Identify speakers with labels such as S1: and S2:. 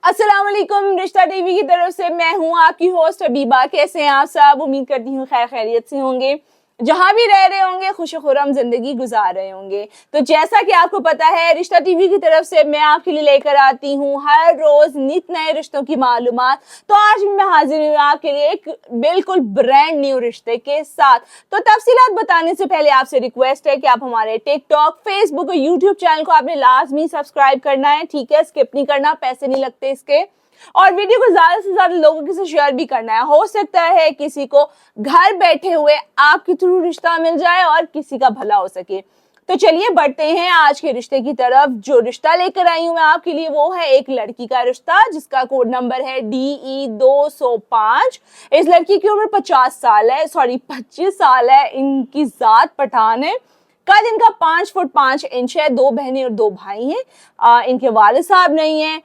S1: अस्सलाम वालेकुम। रिश्ता टीवी की तरफ से मैं हूं आपकी होस्ट हबीबा। कैसे हैं आप सब? उम्मीद करती हूँ खैर खैरियत से होंगे। जहां भी रह रहे होंगे खुश खुर्रम जिंदगी गुजार रहे होंगे। तो जैसा कि आपको पता है, रिश्ता टीवी की तरफ से मैं आपके लिए लेकर आती हूँ हर रोज नित नए रिश्तों की मालूमात। तो आज भी मैं हाजिर हूँ आपके लिए एक बिल्कुल ब्रांड न्यू रिश्ते के साथ। तो तफसीलात बताने से पहले आपसे रिक्वेस्ट है कि आप हमारे टिकटॉक, फेसबुक और यूट्यूब चैनल को आपने लाजमी सब्सक्राइब करना है। ठीक है, स्किप नहीं करना, पैसे नहीं लगते इसके। और वीडियो को ज्यादा से ज्यादा लोगों के साथ शेयर भी करना है। हो सकता है किसी को घर बैठे हुए आपके थ्रू रिश्ता मिल जाए और किसी का भला हो सके। तो चलिए बढ़ते हैं आज के रिश्ते की तरफ। जो रिश्ता लेकर आई हूं मैं आपके लिए वो है एक लड़की का रिश्ता, जिसका कोड नंबर है DE205। इस लड़की की उम्र 25 साल है। इनकी जात पठान है। कद इनका 5 फुट 5 इंच है। 2 बहनें और 2 भाई हैं। इनके वालिद साहब नहीं है।